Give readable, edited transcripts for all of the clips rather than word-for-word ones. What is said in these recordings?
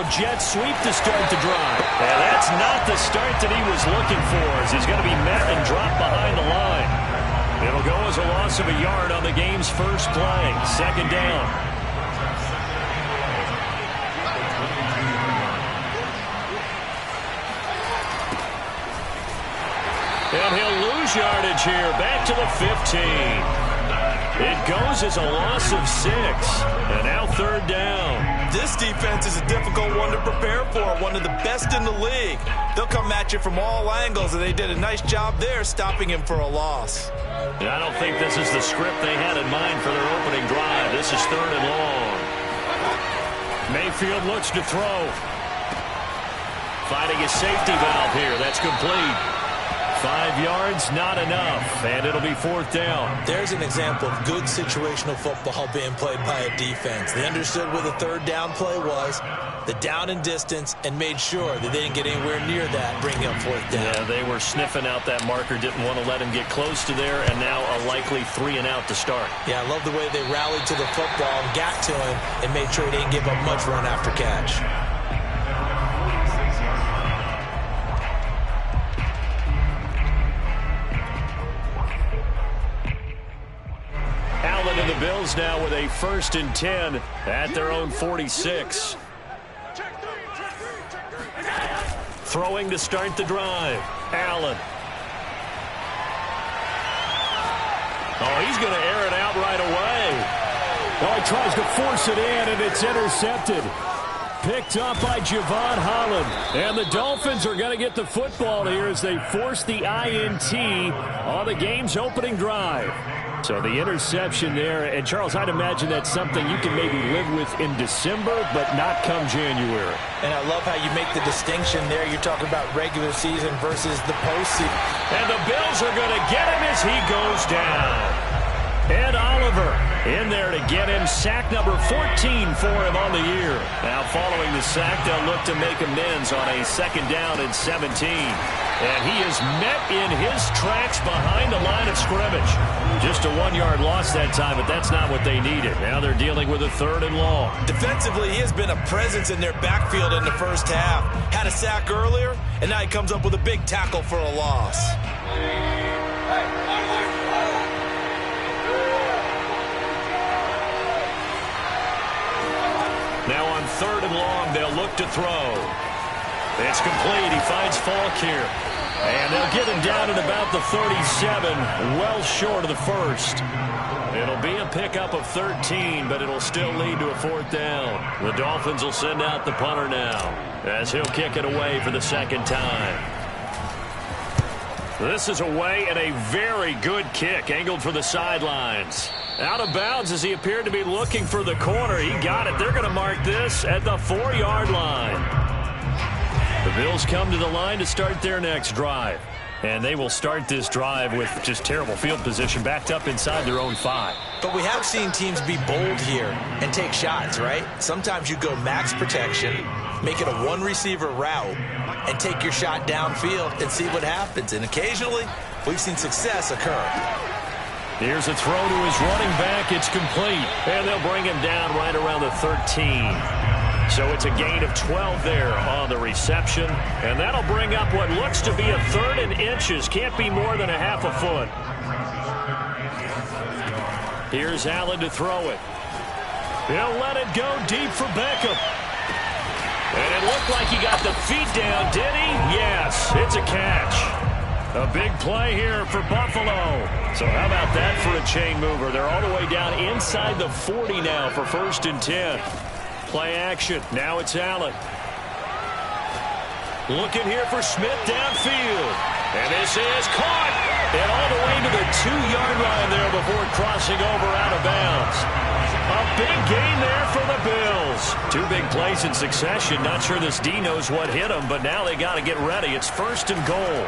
little jet sweep to start the drive. And that's not the start that he was looking for, as he's going to be met and dropped behind the line. It'll go as a loss of a yard on the game's first play. Second down. And he'll lose yardage here, back to the 15. It goes as a loss of 6. And now third down. This defense is a difficult one to prepare for, one of the best in the league. They'll come at you from all angles, and they did a nice job there stopping him for a loss. And I don't think this is the script they had in mind for their opening drive. This is third and long. Mayfield looks to throw. Finding a safety valve here. That's complete. 5 yards, not enough, and it'll be fourth down. There's an example of good situational football being played by a defense. They understood where the third down play was, the down and distance, and made sure that they didn't get anywhere near that, bringing up fourth down. Yeah, they were sniffing out that marker, didn't want to let him get close to there, and now a likely 3 and out to start. Yeah, I love the way they rallied to the football and got to him and made sure he didn't give up much run after catch. And the Bills now with a 1st and 10 at their own 46. Throwing to start the drive. Allen. Oh, he's going to air it out right away. Oh, he tries to force it in, and it's intercepted. Picked up by Javon Holland. And the Dolphins are going to get the football here as they force the INT on the game's opening drive. So the interception there, and Charles, I'd imagine that's something you can maybe live with in December, but not come January. And I love how you make the distinction there. You're talking about regular season versus the postseason. And the Bills are going to get him as he goes down. Ed Oliver in there to get him sack number 14 for him on the year. Now following the sack, they'll look to make amends on a 2nd down and 17. And he is met in his tracks behind the line of scrimmage. Just a 1-yard loss that time, but that's not what they needed. Now they're dealing with a 3rd and long. Defensively, he has been a presence in their backfield in the first half. Had a sack earlier, and now he comes up with a big tackle for a loss. Now on 3rd and long, they'll look to throw. It's complete. He finds Falk here. And they'll get him down at about the 37, well short of the 1st. It'll be a pickup of 13, but it'll still lead to a 4th down. The Dolphins will send out the punter now, as he'll kick it away for the 2nd time. This is away and a very good kick, angled for the sidelines. Out of bounds as he appeared to be looking for the corner. He got it. They're going to mark this at the 4-yard line. The Bills come to the line to start their next drive. And they will start this drive with just terrible field position, backed up inside their own 5. But we have seen teams be bold here and take shots, right? Sometimes you go max protection, make it a 1-receiver route, and take your shot downfield and see what happens. And occasionally, we've seen success occur. Here's a throw to his running back. It's complete. And they'll bring him down right around the 13. So it's a gain of 12 there on the reception. And that'll bring up what looks to be a 3rd and inches. Can't be more than a half a foot. Here's Allen to throw it. He'll let it go deep for Beckham. And it looked like he got the feet down, did he? Yes, it's a catch. A big play here for Buffalo. So how about that for a chain mover? They're all the way down inside the 40 now for 1st and 10. Play action. Now it's Allen. Looking here for Smith downfield. And this is caught. And all the way to the 2-yard line there before crossing over out of bounds. A big gain there for the Bills. 2 big plays in succession. Not sure this D knows what hit them, but now they got to get ready. It's 1st and goal.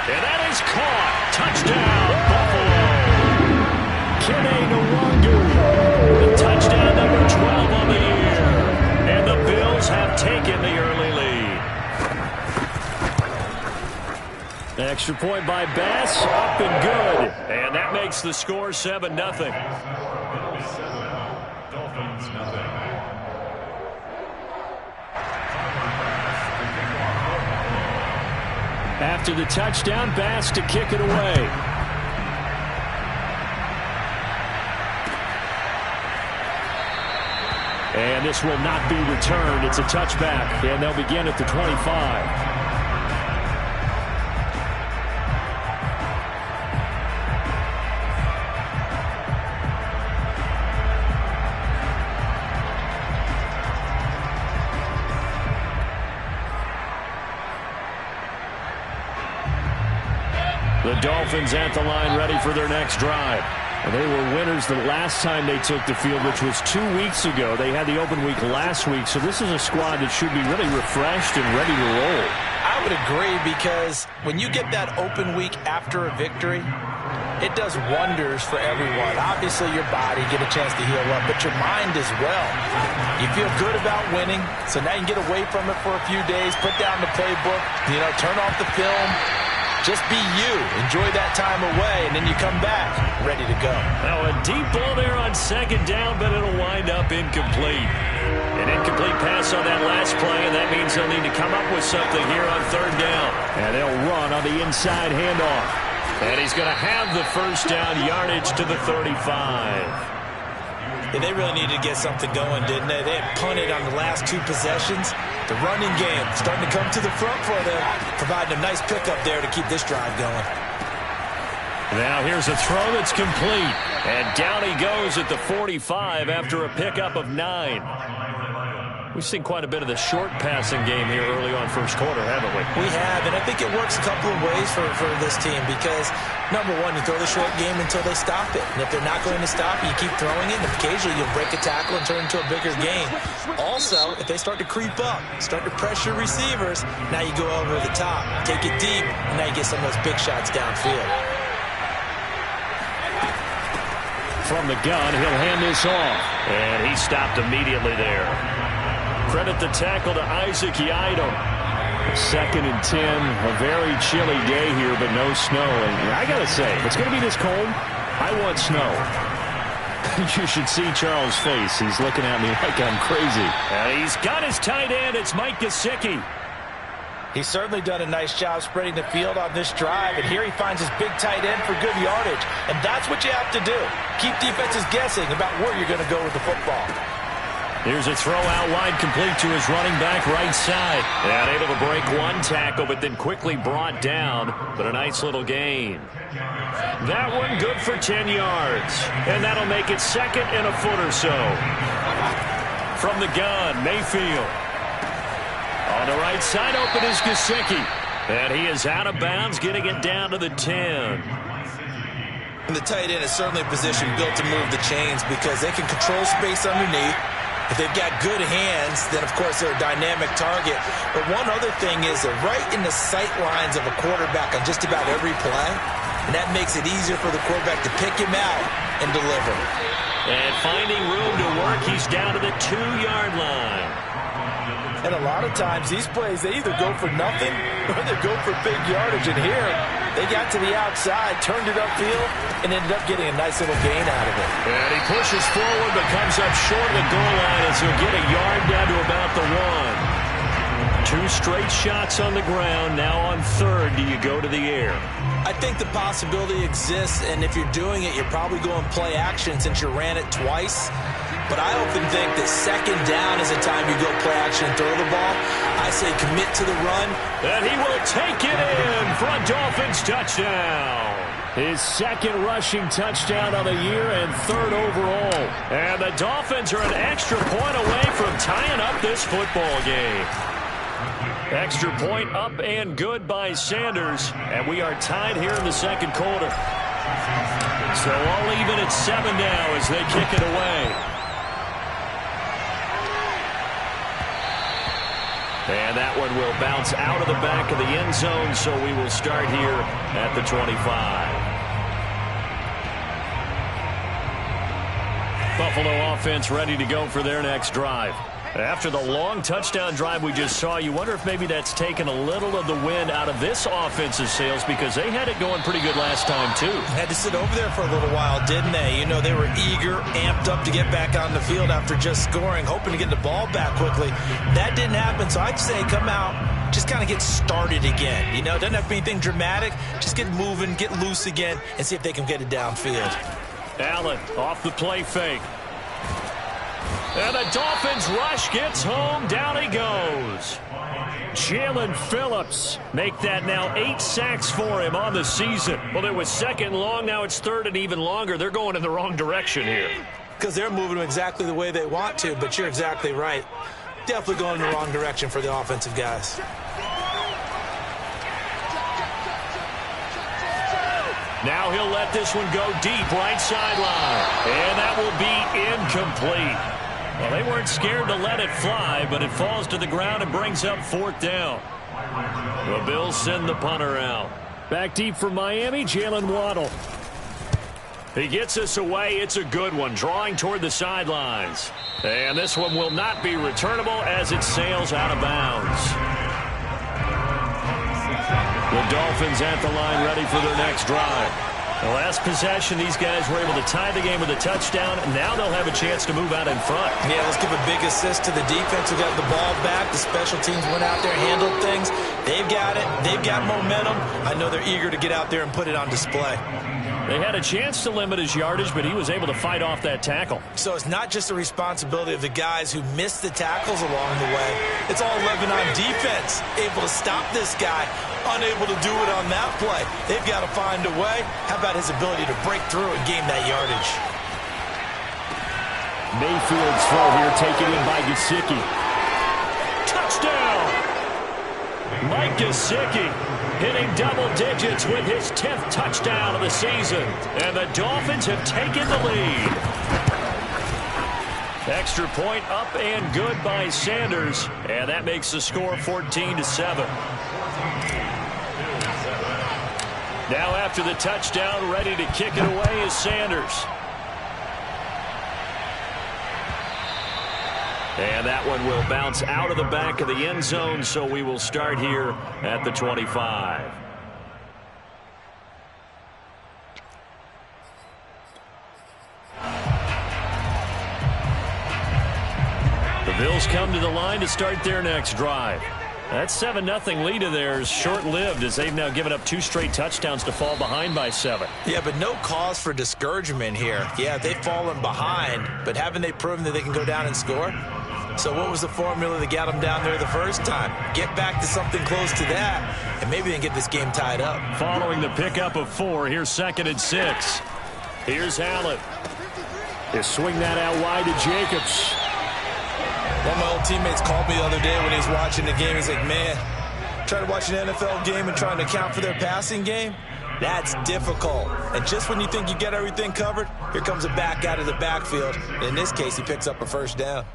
And that is caught. Touchdown, Buffalo. Kene Nwangu with touchdown number 12 on the year. And the Bills have taken the early lead. Extra point by Bass, up and good. And that makes the score 7-0. After the touchdown, Bass to kick it away. And this will not be returned. It's a touchback, and they'll begin at the 25. The Dolphins at the line, ready for their next drive. And they were winners the last time they took the field, which was 2 weeks ago. They had the open week last week, so this is a squad that should be really refreshed and ready to roll. I would agree, because when you get that open week after a victory, it does wonders for everyone. Obviously, your body get a chance to heal up, but your mind as well. You feel good about winning, so now you can get away from it for a few days, put down the playbook, turn off the film. Just be you. Enjoy that time away, and then you come back ready to go. Now a deep ball there on second down, but it'll wind up incomplete. An incomplete pass on that last play, and that means they'll need to come up with something here on third down. And they'll run on the inside handoff. And he's going to have the first down, yardage to the 35. Yeah, they really needed to get something going, didn't they? They had punted on the last 2 possessions. The running game starting to come to the front for them, providing a nice pickup there to keep this drive going. Now here's a throw that's complete. And down he goes at the 45 after a pickup of 9. We've seen quite a bit of the short passing game here early on first quarter, haven't we? We have, and I think it works a couple of ways for this team because, number one, you throw the short game until they stop it. And if they're not going to stop it, you keep throwing it, and occasionally you'll break a tackle and turn it into a bigger game. Also, if they start to creep up, start to pressure receivers, now you go over the top, take it deep, and now you get some of those big shots downfield. From the gun, he'll hand this off. And he stopped immediately there. Credit the tackle to Isaac Yiadom. 2nd and 10, a very chilly day here, but no snow. And I got to say, if it's going to be this cold, I want snow. You should see Charles' face. He's looking at me like I'm crazy. And he's got his tight end. It's Mike Gesicki. He's certainly done a nice job spreading the field on this drive, and here he finds his big tight end for good yardage. And that's what you have to do. Keep defenses guessing about where you're going to go with the football. Here's a throw out wide, complete to his running back right side. And able to break one tackle, but then quickly brought down. But a nice little gain. That one good for 10 yards. And that'll make it 2nd and a foot or so. From the gun, Mayfield. On the right side, open is Gesicki. And he is out of bounds, getting it down to the 10. And the tight end is certainly a position built to move the chains because they can control space underneath. If they've got good hands, then, of course, they're a dynamic target. But one other thing is they're right in the sight lines of a quarterback on just about every play. And that makes it easier for the quarterback to pick him out and deliver. And finding room to work, he's down to the 2-yard line. And a lot of times these plays, they either go for nothing or they go for big yardage. And here, they got to the outside, turned it upfield, and ended up getting a nice little gain out of it. And he pushes forward but comes up short of the goal line as he'll get a yard down to about the 1. 2 straight shots on the ground. Now on third, do you go to the air? I think the possibility exists, and if you're doing it, you're probably going play action since you ran it twice. But I often think that 2nd down is the time you go play action and throw the ball. I say commit to the run. And he will take it in for a Dolphins touchdown. His 2nd rushing touchdown of the year and 3rd overall. And the Dolphins are an extra point away from tying up this football game. Extra point up and good by Sanders. And we are tied here in the 2nd quarter. So all even at 7 now as they kick it away. And that one will bounce out of the back of the end zone, so we will start here at the 25. Buffalo offense ready to go for their next drive. After the long touchdown drive we just saw, you wonder if maybe that's taken a little of the wind out of this offense's sails because they had it going pretty good last time, too. Had to sit over there for a little while, didn't they? You know, they were eager, amped up to get back on the field after just scoring, hoping to get the ball back quickly. That didn't happen, so I'd say come out just kind of get started again. You know, it doesn't have to be anything dramatic. Just get moving, get loose again, and see if they can get it downfield. Allen off the play fake. And the Dolphins rush gets home. Down he goes. Jalen Phillips make that now 8 sacks for him on the season. Well, it was second long. Now it's third and even longer. They're going in the wrong direction here. Because they're moving exactly the way they want to, but you're exactly right. Definitely going in the wrong direction for the offensive guys. Now he'll let this one go deep, right sideline. And that will be incomplete. Well, they weren't scared to let it fly, but it falls to the ground and brings up 4th down. The Bills send the punter out. Back deep for Miami, Jalen Waddle. He gets us away. It's a good one, drawing toward the sidelines. And this one will not be returnable as it sails out of bounds. The Dolphins at the line, ready for their next drive. The last possession, these guys were able to tie the game with a touchdown. Now they'll have a chance to move out in front. Yeah, let's give a big assist to the defense who got the ball back. The special teams went out there, handled things. They've got it. They've got momentum. I know they're eager to get out there and put it on display. They had a chance to limit his yardage, but he was able to fight off that tackle. So it's not just the responsibility of the guys who missed the tackles along the way. It's all 11 on defense, able to stop this guy, unable to do it on that play. They've got to find a way. How about his ability to break through and gain that yardage? Mayfield's throw here taken in by Gesicki. Touchdown! Mike Gesicki hitting double digits with his 10th touchdown of the season. And the Dolphins have taken the lead. Extra point up and good by Sanders. And that makes the score 14-7. Now after the touchdown, ready to kick it away is Sanders. And that one will bounce out of the back of the end zone, so we will start here at the 25. The Bills come to the line to start their next drive. That 7-0 lead of theirs short-lived as they've now given up 2 straight touchdowns to fall behind by 7. Yeah, but no cause for discouragement here. Yeah, they've fallen behind, but haven't they proven that they can go down and score? So what was the formula that got them down there the first time? Get back to something close to that, and maybe they can get this game tied up. Following the pickup of 4, here's 2nd and 6. Here's Allen. They swing that out wide to Jacobs. One of my old teammates called me the other day when he was watching the game. He's like, man, trying to watch an NFL game and trying to account for their passing game? That's difficult. And just when you think you get everything covered, here comes a back out of the backfield. In this case, he picks up a 1st down.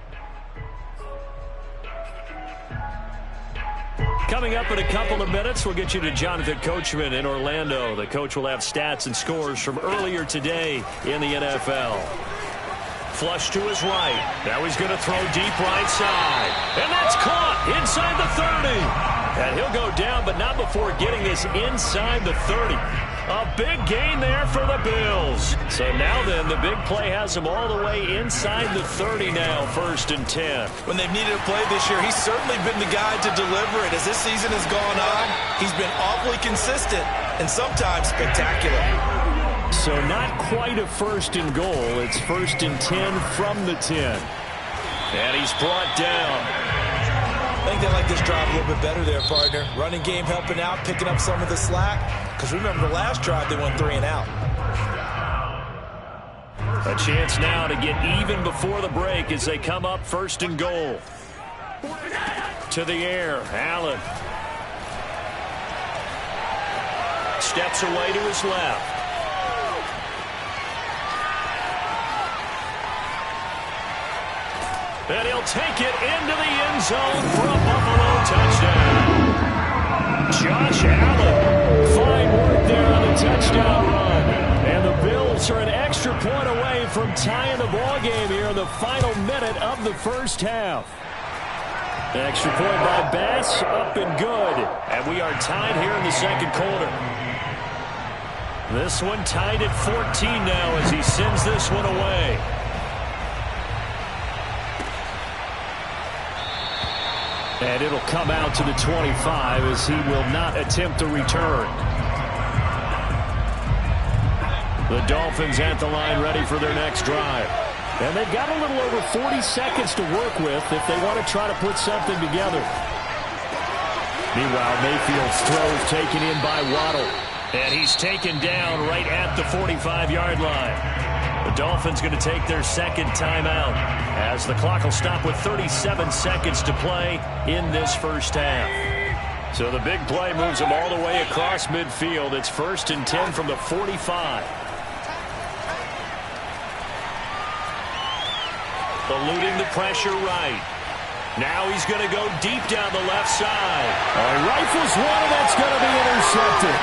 Coming up in a couple of minutes, we'll get you to Jonathan Coachman in Orlando. The coach will have stats and scores from earlier today in the NFL. Flush to his right. Now he's going to throw deep right side. And that's caught inside the 30. And he'll go down, but not before getting this inside the 30. A big gain there for the Bills. So now then, the big play has them all the way inside the 30 now, 1st and 10. When they've needed a play this year, he's certainly been the guy to deliver it. As this season has gone on, he's been awfully consistent and sometimes spectacular. So not quite a 1st and goal. It's 1st and 10 from the 10. And he's brought down. I think they like this drive a little bit better there, partner. Running game helping out, picking up some of the slack. Because remember, the last drive, they went 3 and out. A chance now to get even before the break as they come up 1st and goal. To the air, Allen. Steps away to his left. And he'll take it into the end zone for a Buffalo touchdown. Josh Allen, fine work there on the touchdown run. And the Bills are an extra point away from tying the ball game here in the final minute of the 1st half. Extra point by Bass, up and good. And we are tied here in the 2nd quarter. This one tied at 14 now as he sends this one away. And it'll come out to the 25 as he will not attempt to return. The Dolphins at the line ready for their next drive. And they've got a little over 40 seconds to work with if they want to try to put something together. Meanwhile, Mayfield's throw taken in by Waddle. And he's taken down right at the 45-yard line. The Dolphins going to take their second timeout as the clock will stop with 37 seconds to play in this first half. So the big play moves them all the way across midfield. It's 1st and 10 from the 45. Eluding the pressure right. Now he's going to go deep down the left side. He rifles one, and that's going to be intercepted.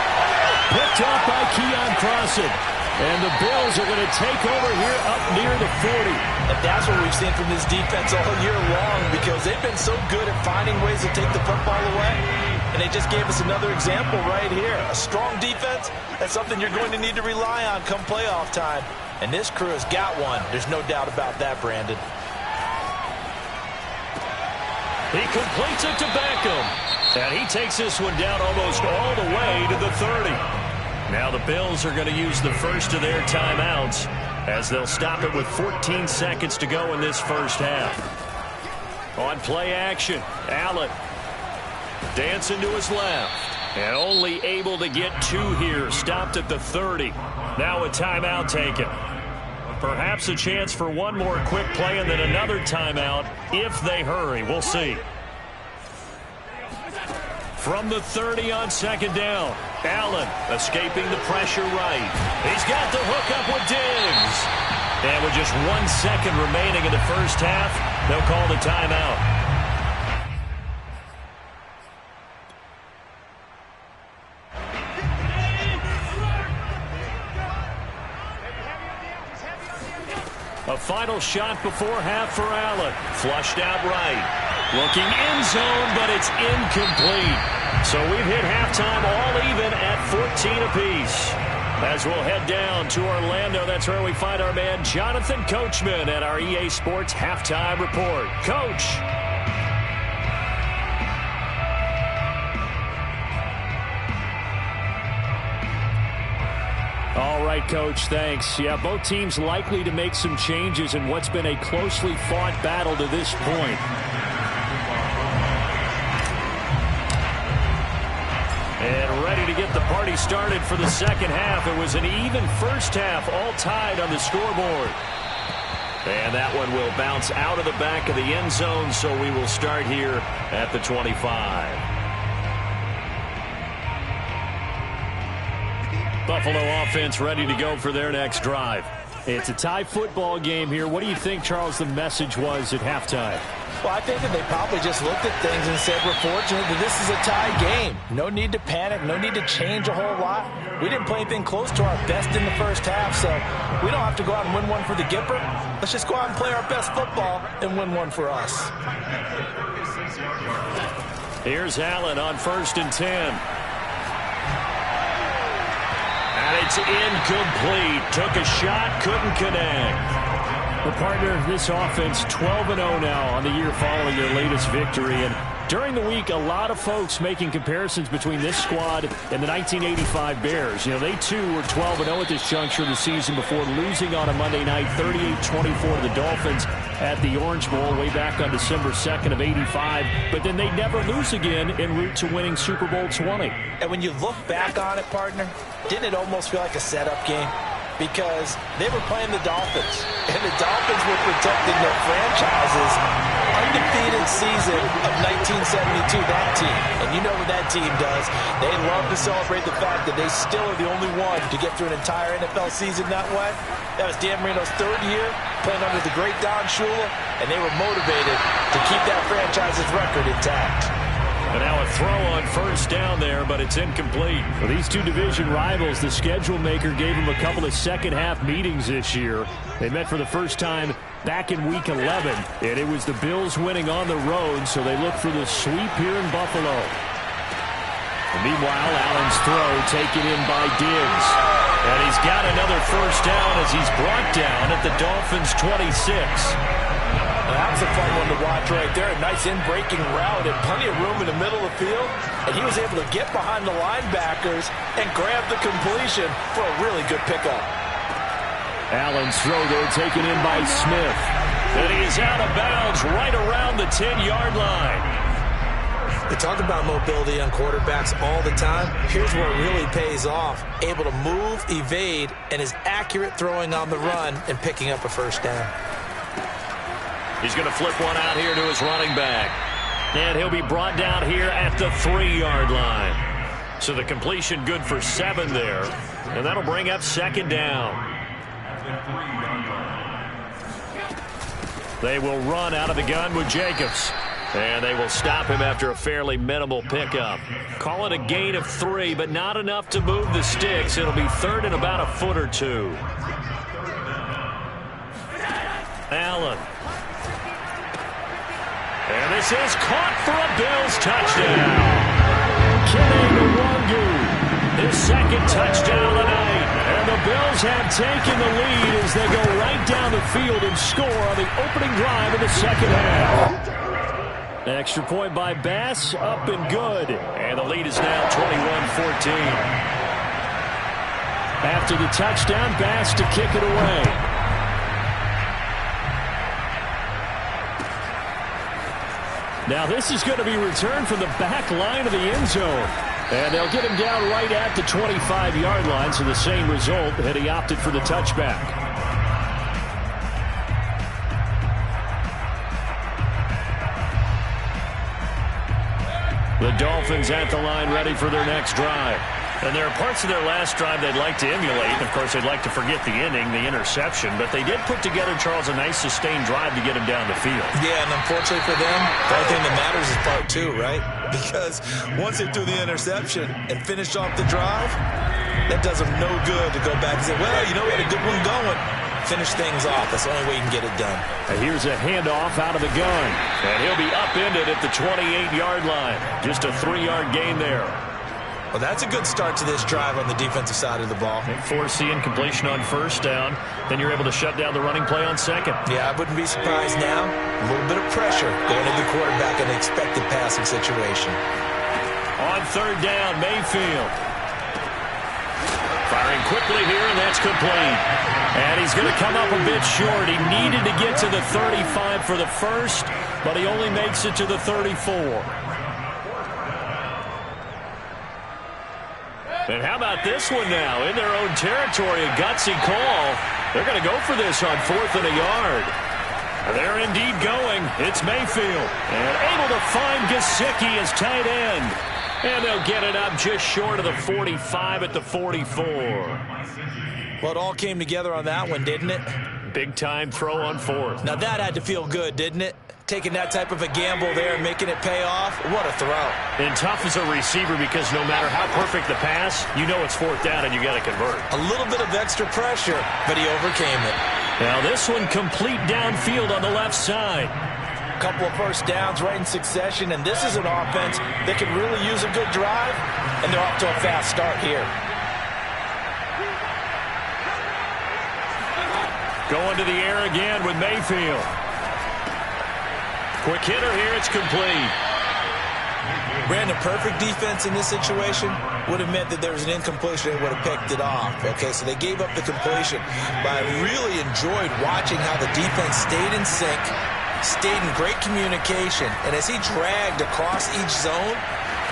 Picked off by Keon Crossen. And the Bills are going to take over here up near the 40. And that's what we've seen from this defense all year long, because they've been so good at finding ways to take the football away. And they just gave us another example right here. A strong defense, that's something you're going to need to rely on come playoff time. And this crew has got one. There's no doubt about that, Brandon. He completes it to Beckham. And he takes this one down almost all the way to the 30. Now the Bills are going to use the first of their timeouts as they'll stop it with 14 seconds to go in this first half. On play action, Allen dancing to his left. And only able to get 2 here. Stopped at the 30. Now a timeout taken. Perhaps a chance for one more quick play and then another timeout if they hurry. We'll see. From the 30 on second down, Allen escaping the pressure right. He's got the hook up with Diggs. And with just 1 second remaining in the first half, they'll call the timeout. A final shot before half for Allen. Flushed out right. Looking end zone, but it's incomplete. So we've hit halftime all even at 14 apiece. As we'll head down to Orlando, that's where we find our man Jonathan Coachman at our EA Sports Halftime Report. Coach. All right, Coach, thanks. Yeah, both teams likely to make some changes in what's been a closely fought battle to this point. And ready to get the party started for the second half. It was an even first half, all tied on the scoreboard. And that one will bounce out of the back of the end zone, so we will start here at the 25. Buffalo offense ready to go for their next drive. It's a tie football game here. What do you think, Charles, the message was at halftime? Well, I think that they probably just looked at things and said, we're fortunate that this is a tie game. No need to panic. No need to change a whole lot. We didn't play anything close to our best in the first half, so we don't have to go out and win one for the Gipper. Let's just go out and play our best football and win one for us. Here's Allen on 1st and 10. And it's incomplete. Took a shot, couldn't connect. The partner, this offense 12-0 now on the year following their latest victory. And during the week, a lot of folks making comparisons between this squad and the 1985 Bears. You know, they too were 12-0 at this juncture of the season before losing on a Monday night 38-24 to the Dolphins at the Orange Bowl way back on December 2nd of 85. But then they never lose again en route to winning Super Bowl 20. And when you look back on it, partner, didn't it almost feel like a setup game? Because they were playing the Dolphins, and the Dolphins were protecting their franchise's undefeated season of 1972, that team. And you know what that team does. They love to celebrate the fact that they still are the only one to get through an entire NFL season that way. That was Dan Marino's 3rd year, playing under the great Don Shula, and they were motivated to keep that franchise's record intact. And now a throw on 1st down there, but it's incomplete. For these two division rivals, the schedule maker gave them a couple of second-half meetings this year. They met for the first time back in Week 11, and it was the Bills winning on the road, so they look for the sweep here in Buffalo. And meanwhile, Allen's throw taken in by Diggs. And he's got another 1st down as he's brought down at the Dolphins' 26. That was a fun one to watch right there. A nice in-breaking route and plenty of room in the middle of the field. And he was able to get behind the linebackers and grab the completion for a really good pickup. Allen's throw there taken in by Smith. And he is out of bounds right around the 10-yard line. They talk about mobility on quarterbacks all the time. Here's where it really pays off. Able to move, evade, and is accurate throwing on the run and picking up a first down. He's going to flip one out here to his running back. And he'll be brought down here at the 3-yard line. So the completion good for 7 there. And that'll bring up second down. They will run out of the gun with Jacobs. And they will stop him after a fairly minimal pickup. Call it a gain of 3, but not enough to move the sticks. It'll be 3rd and about a foot or 2. Allen. And this is caught for a Bills touchdown. Kenny Nwangu, his second touchdown of the night. And the Bills have taken the lead as they go right down the field and score on the opening drive of the second half. Extra point by Bass, up and good. And the lead is now 21-14. After the touchdown, Bass to kick it away. Now this is going to be returned from the back line of the end zone. And they'll get him down right at the 25-yard line, so the same result had he opted for the touchback. The Dolphins at the line ready for their next drive. And there are parts of their last drive they'd like to emulate. Of course, they'd like to forget the inning, the interception. But they did put together, Charles, a nice sustained drive to get him down the field. Yeah, and unfortunately for them, the only thing that matters is part 2, right? Because once they threw the interception and finished off the drive, that does them no good to go back and say, well, you know, we had a good one going. Finish things off. That's the only way you can get it done. And here's a handoff out of the gun. And he'll be upended at the 28-yard line. Just a 3-yard gain there. Well, that's a good start to this drive on the defensive side of the ball. They force the incompletion on first down. Then you're able to shut down the running play on second. Yeah, I wouldn't be surprised now. A little bit of pressure going to the quarterback in an expected passing situation. On third down, Mayfield. Firing quickly here, and that's complete. And he's going to come up a bit short. He needed to get to the 35 for the first, but he only makes it to the 34. And how about this one now? In their own territory, a gutsy call. They're going to go for this on 4th and a yard. They're indeed going. It's Mayfield. And able to find Gesicki as tight end. And they'll get it up just short of the 45 at the 44. Well, it all came together on that one, didn't it? Big-time throw on 4th. Now that had to feel good, didn't it? Taking that type of a gamble there and making it pay off. What a throw. And tough as a receiver because no matter how perfect the pass, you know it's 4th down and you got to convert. A little bit of extra pressure, but he overcame it. Now this one complete downfield on the left side. A couple of first downs right in succession, and this is an offense that can really use a good drive, and they're off to a fast start here. Going to the air again with Mayfield. Quick hitter here, it's complete. Brandon, perfect defense in this situation would have meant that there was an incompletion. They would have picked it off. Okay, so they gave up the completion. But I really enjoyed watching how the defense stayed in sync, stayed in great communication. And as he dragged across each zone,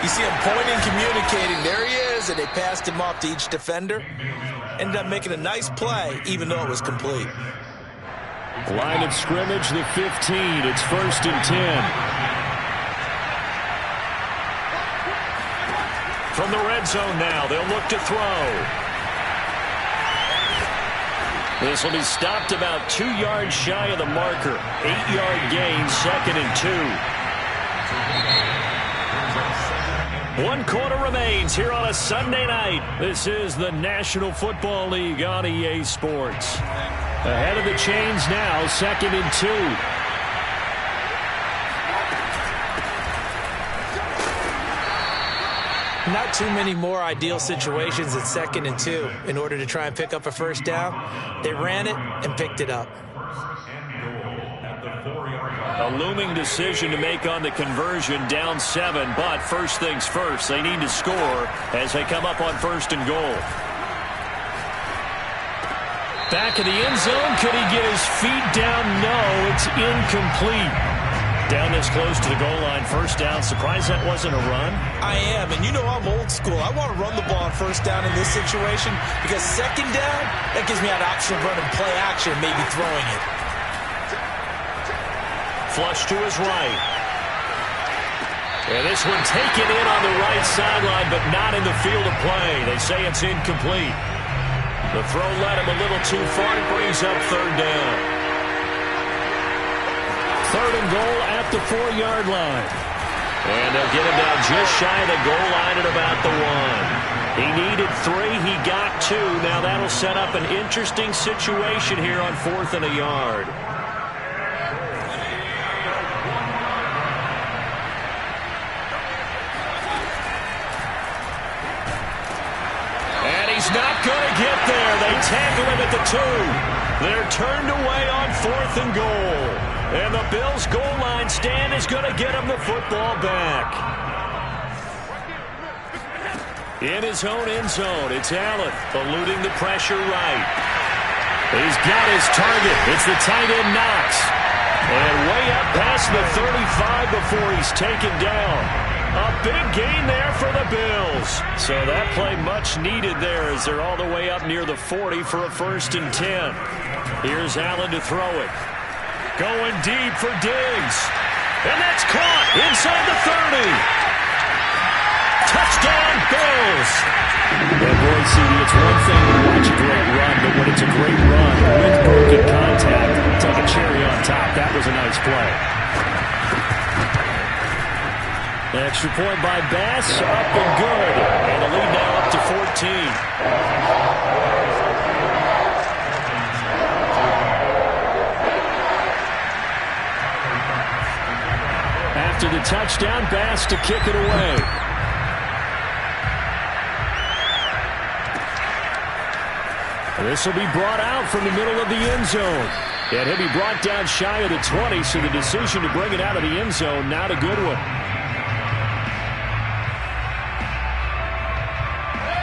you see him pointing, communicating. There he is, and they passed him off to each defender. Ended up making a nice play, even though it was complete. Line of scrimmage, the 15. It's 1st and 10. From the red zone now, they'll look to throw. This will be stopped about 2 yards shy of the marker. 8-yard gain, 2nd and 2. 1 quarter remains here on a Sunday night. This is the National Football League on EA Sports. Ahead of the chains now, 2nd and 2. Not too many more ideal situations at 2nd and 2 in order to try and pick up a first down. They ran it and picked it up. A looming decision to make on the conversion, down 7, but first things first, they need to score as they come up on 1st and goal. Back in the end zone, could he get his feet down? No, it's incomplete. Down this close to the goal line, 1st down. Surprised that wasn't a run? I am, and you know I'm old school. I want to run the ball on 1st down in this situation because 2nd down, that gives me an option of running play action, maybe throwing it. Flush to his right. And this one taken in on the right sideline, but not in the field of play. They say it's incomplete. The throw led him a little too far. It brings up 3rd down. 3rd and goal at the 4-yard line. And they'll get him down just shy of the goal line at about the 1. He needed 3. He got 2. Now that'll set up an interesting situation here on 4th and a yard. He's not going to get there. They tackle him at the 2. They're turned away on 4th and goal. And the Bills' goal line stand is going to get him the football back. In his own end zone, it's Allen eluding the pressure right. He's got his target. It's the tight end Knox. And way up past the 35 before he's taken down. A big gain there for the Bills. So that play much needed there as they're all the way up near the 40 for a 1st and 10. Here's Allen to throw it. Going deep for Diggs. And that's caught inside the 30. Touchdown, Bills. And boy, CD, it's one thing to watch a great run, but when it's a great run with broken contact, it's like a cherry on top. That was a nice play. Extra point by Bass, up and good. And the lead now up to 14. After the touchdown, Bass to kick it away. This will be brought out from the middle of the end zone. And he'll be brought down shy of the 20, so the decision to bring it out of the end zone, not a good one.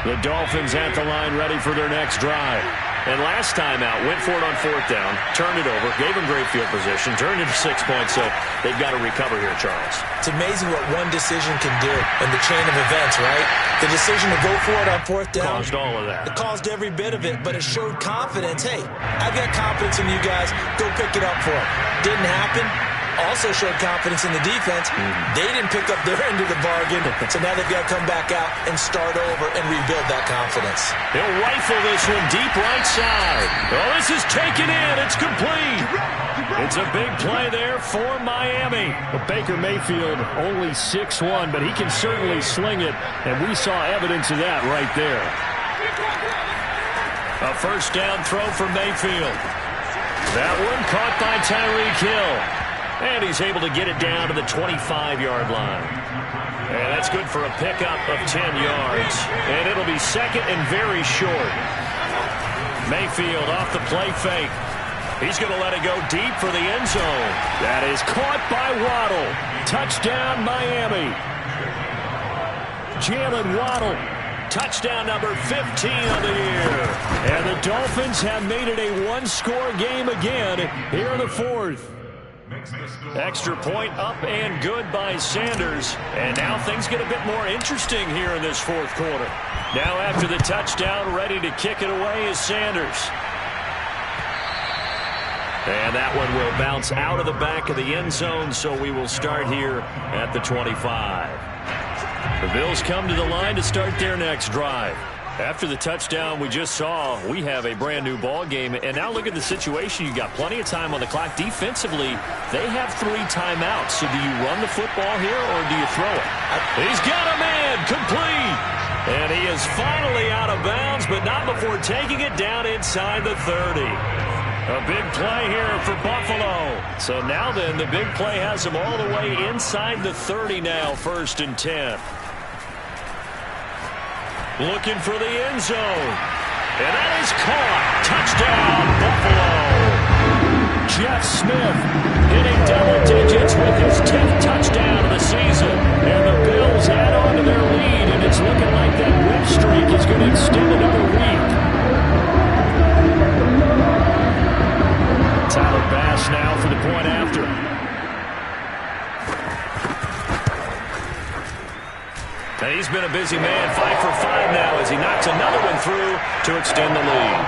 The Dolphins at the line ready for their next drive. And last time out, went for it on 4th down, turned it over, gave them great field position, turned it to 6 points, so they've got to recover here, Charles. It's amazing what one decision can do in the chain of events, right? The decision to go for it on 4th down. Caused all of that. It caused every bit of it, but it showed confidence. Hey, I've got confidence in you guys. Go pick it up for them. Didn't happen. Also showed confidence in the defense. They didn't pick up their end of the bargain, so now they've got to come back out and start over and rebuild that confidence. He'll rifle this one deep right side. Oh, this is taken in. It's complete. It's a big play there for Miami. But Baker Mayfield only 6'1", but he can certainly sling it, and we saw evidence of that right there. A 1st down throw for Mayfield. That one caught by Tyreek Hill. And he's able to get it down to the 25-yard line. And that's good for a pickup of 10 yards. And it'll be 2nd and very short. Mayfield off the play fake. He's going to let it go deep for the end zone. That is caught by Waddle. Touchdown, Miami. Jalen Waddle. Touchdown number 15 of the year. And the Dolphins have made it a one-score game again here in the 4th. Extra point up and good by Sanders. And now things get a bit more interesting here in this 4th quarter. Now after the touchdown, ready to kick it away is Sanders. And that one will bounce out of the back of the end zone, so we will start here at the 25. The Bills come to the line to start their next drive. After the touchdown we just saw, we have a brand new ball game. And now look at the situation. You got plenty of time on the clock. Defensively, they have 3 timeouts. So do you run the football here or do you throw it? He's got a man complete. And he is finally out of bounds, but not before taking it down inside the 30. A big play here for Buffalo. So now then, the big play has him all the way inside the 30 now, 1st and 10. Looking for the end zone. And that is caught. Touchdown, Buffalo. Jeff Smith hitting double digits with his 10th touchdown of the season. And the Bills add on to their lead, and it's looking like that win streak is going to extend another week. Tyler Bass now for the point after. And he's been a busy man, 5 for 5 now as he knocks another one through to extend the lead.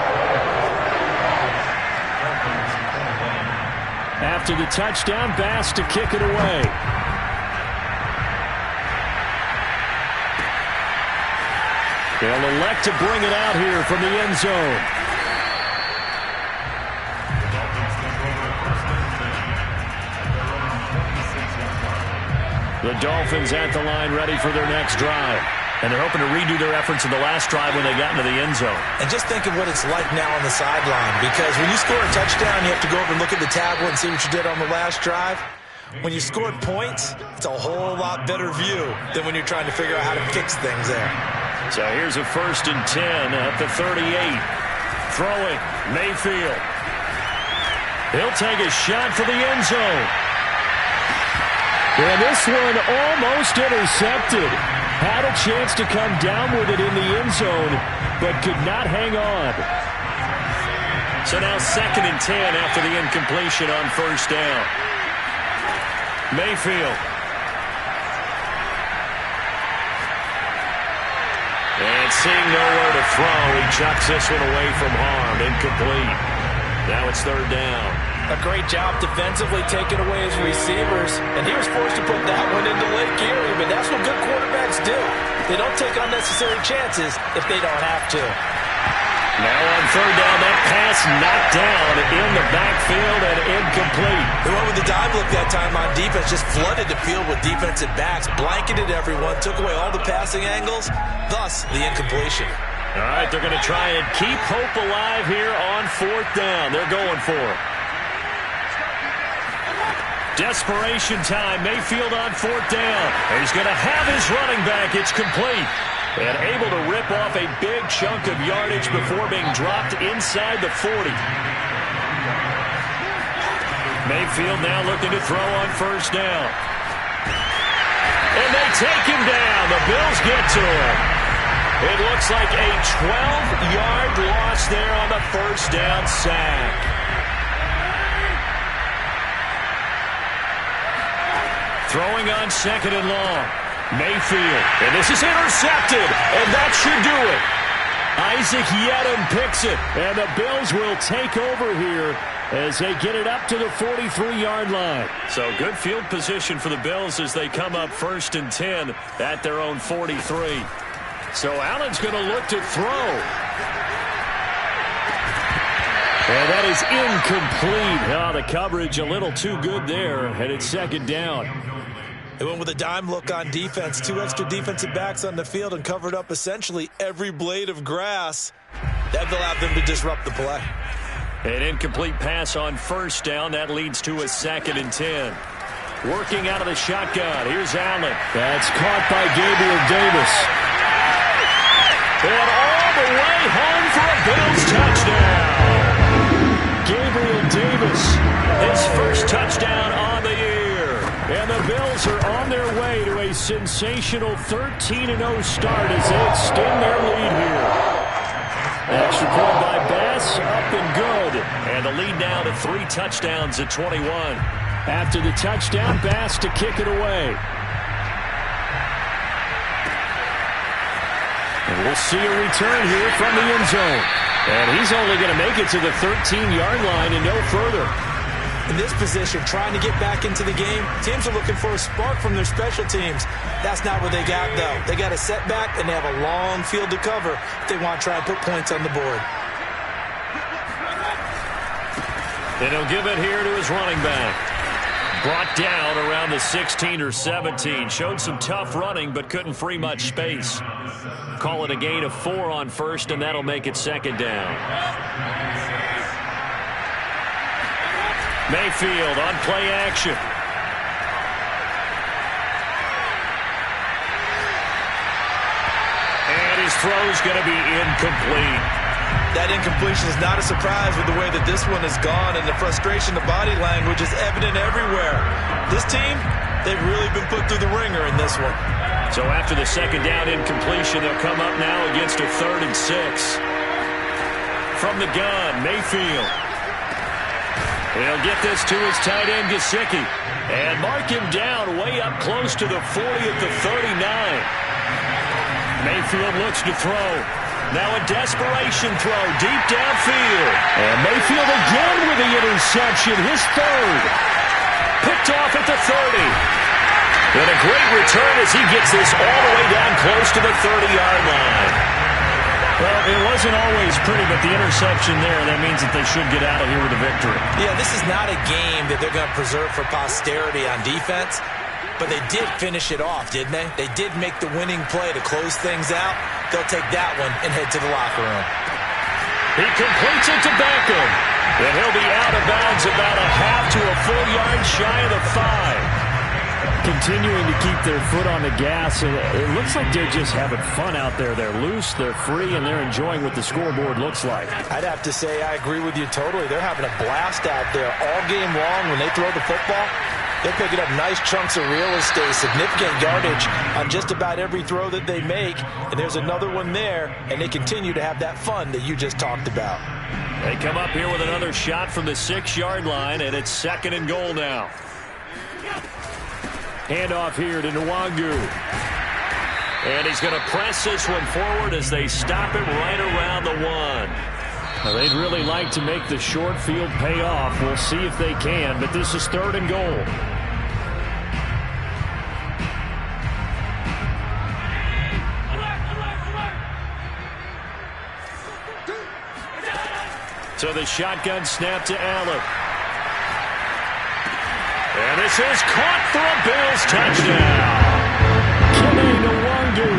After the touchdown, Bass to kick it away. They'll elect to bring it out here from the end zone. The Dolphins at the line ready for their next drive. And they're hoping to redo their efforts in the last drive when they got into the end zone. And just think of what it's like now on the sideline, because when you score a touchdown, you have to go over and look at the tablet and see what you did on the last drive. When you scored points, it's a whole lot better view than when you're trying to figure out how to fix things there. So here's a 1st and 10 at the 38. Throwing, Mayfield. He'll take a shot for the end zone. And this one almost intercepted. Had a chance to come down with it in the end zone, but could not hang on. So now 2nd and 10 after the incompletion on 1st down. Mayfield. And seeing nowhere to throw, he chucks this one away from harm. Incomplete. Now it's 3rd down. A great job defensively taking away his receivers, and he was forced to put that one into Lake Erie, but that's what good quarterbacks do. They don't take unnecessary chances if they don't have to. Now on 3rd down, that pass knocked down in the backfield and incomplete. They went with the dive look that time on defense, just flooded the field with defensive backs, blanketed everyone, took away all the passing angles, thus the incompletion. All right, they're going to try and keep hope alive here on 4th down. They're going for it. Desperation time. Mayfield on 4th down. And he's going to have his running back. It's complete. And able to rip off a big chunk of yardage before being dropped inside the 40. Mayfield now looking to throw on 1st down. And they take him down. The Bills get to him. It looks like a 12-yard loss there on the 1st down sack. Throwing on 2nd and long. Mayfield. And this is intercepted. And that should do it. Isaac Yedem picks it. And the Bills will take over here as they get it up to the 43-yard line. So good field position for the Bills as they come up 1st and 10 at their own 43. So Allen's going to look to throw. And that is incomplete. Oh, the coverage a little too good there. And it's 2nd down. They went with a dime look on defense. 2 extra defensive backs on the field and covered up essentially every blade of grass. That allowed them to disrupt the play. An incomplete pass on 1st down. That leads to a 2nd and 10. Working out of the shotgun. Here's Allen. That's caught by Gabriel Davis. And all the way home for a Bills touchdown. Gabriel Davis, his 1st touchdown on the year. And the Bills are on their way to a sensational 13-0 start as they extend their lead here. Extra point by Bass, up and good. And the lead now to 3 touchdowns at 21. After the touchdown, Bass to kick it away. And we'll see a return here from the end zone. And he's only going to make it to the 13-yard line and no further. In this position, trying to get back into the game, teams are looking for a spark from their special teams. That's not what they got, though. They got a setback, and they have a long field to cover if they want to try and put points on the board. And he'll give it here to his running back. Brought down around the 16 or 17. Showed some tough running, but couldn't free much space. Call it a gain of 4 on 1st, and that'll make it 2nd down. Mayfield on play action. And his throw's going to be incomplete. that incompletion is not a surprise with the way that this one has gone, and the frustration, the body language is evident everywhere. This team, they've really been put through the ringer in this one. So after the second down incompletion, they'll come up now against a 3rd and 6. From the gun, Mayfield. He'll get this to his tight end, Gesicki, and mark him down way up close to the 40 at the 39. Mayfield looks to throw. Now a desperation throw deep downfield. And Mayfield again with the interception, his 3rd. Picked off at the 30. And a great return as he gets this all the way down close to the 30-yard line. Well, it wasn't always pretty, but the interception there, that means that they should get out of here with a victory. Yeah, this is not a game that they're going to preserve for posterity on defense, but they did finish it off, didn't they? They did make the winning play to close things out. They'll take that one and head to the locker room. He completes it to Beckham, and he'll be out of bounds about a half to a full yard shy of the 5. Continuing to keep their foot on the gas, and it looks like they're just having fun out there. They're loose, they're free, and they're enjoying what the scoreboard looks like. I'd have to say I agree with you totally. They're having a blast out there all game long. When they throw the football, they're picking up nice chunks of real estate, significant yardage on just about every throw that they make. And there's another one there, and they continue to have that fun that you just talked about. They come up here with another shot from the 6-yard line, and it's 2nd and goal now. Handoff here to Nwangu. And he's going to press this one forward as they stop him right around the 1. Well, they'd really like to make the short field pay off. We'll see if they can, but this is 3rd and goal. So the shotgun snap to Allen. And this is caught for a Bills touchdown. Nwangu.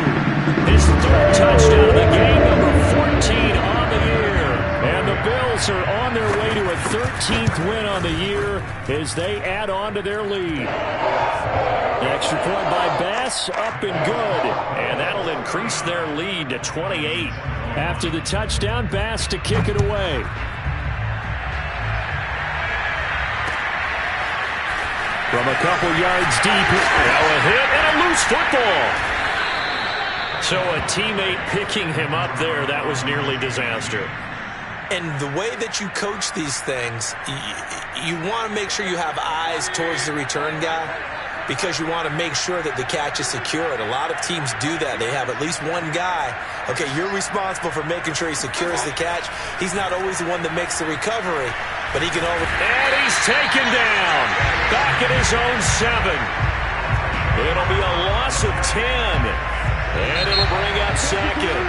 His 3rd touchdown of the game, number 14 on the year. And the Bills are on their way to a 13th win on the year as they add on to their lead. The extra point by Bass, up and good. And that'll increase their lead to 28. After the touchdown, Bass to kick it away. From a couple yards deep. Now a hit and a loose football. So a teammate picking him up there, that was nearly disaster. And the way that you coach these things, you want to make sure you have eyes towards the return guy because you want to make sure that the catch is secured. A lot of teams do that. They have at least one guy. Okay, you're responsible for making sure he secures the catch. He's not always the one that makes the recovery, but he can always... And he's taken down. Back at his own 7. It'll be a loss of 10. And it'll bring up 2nd.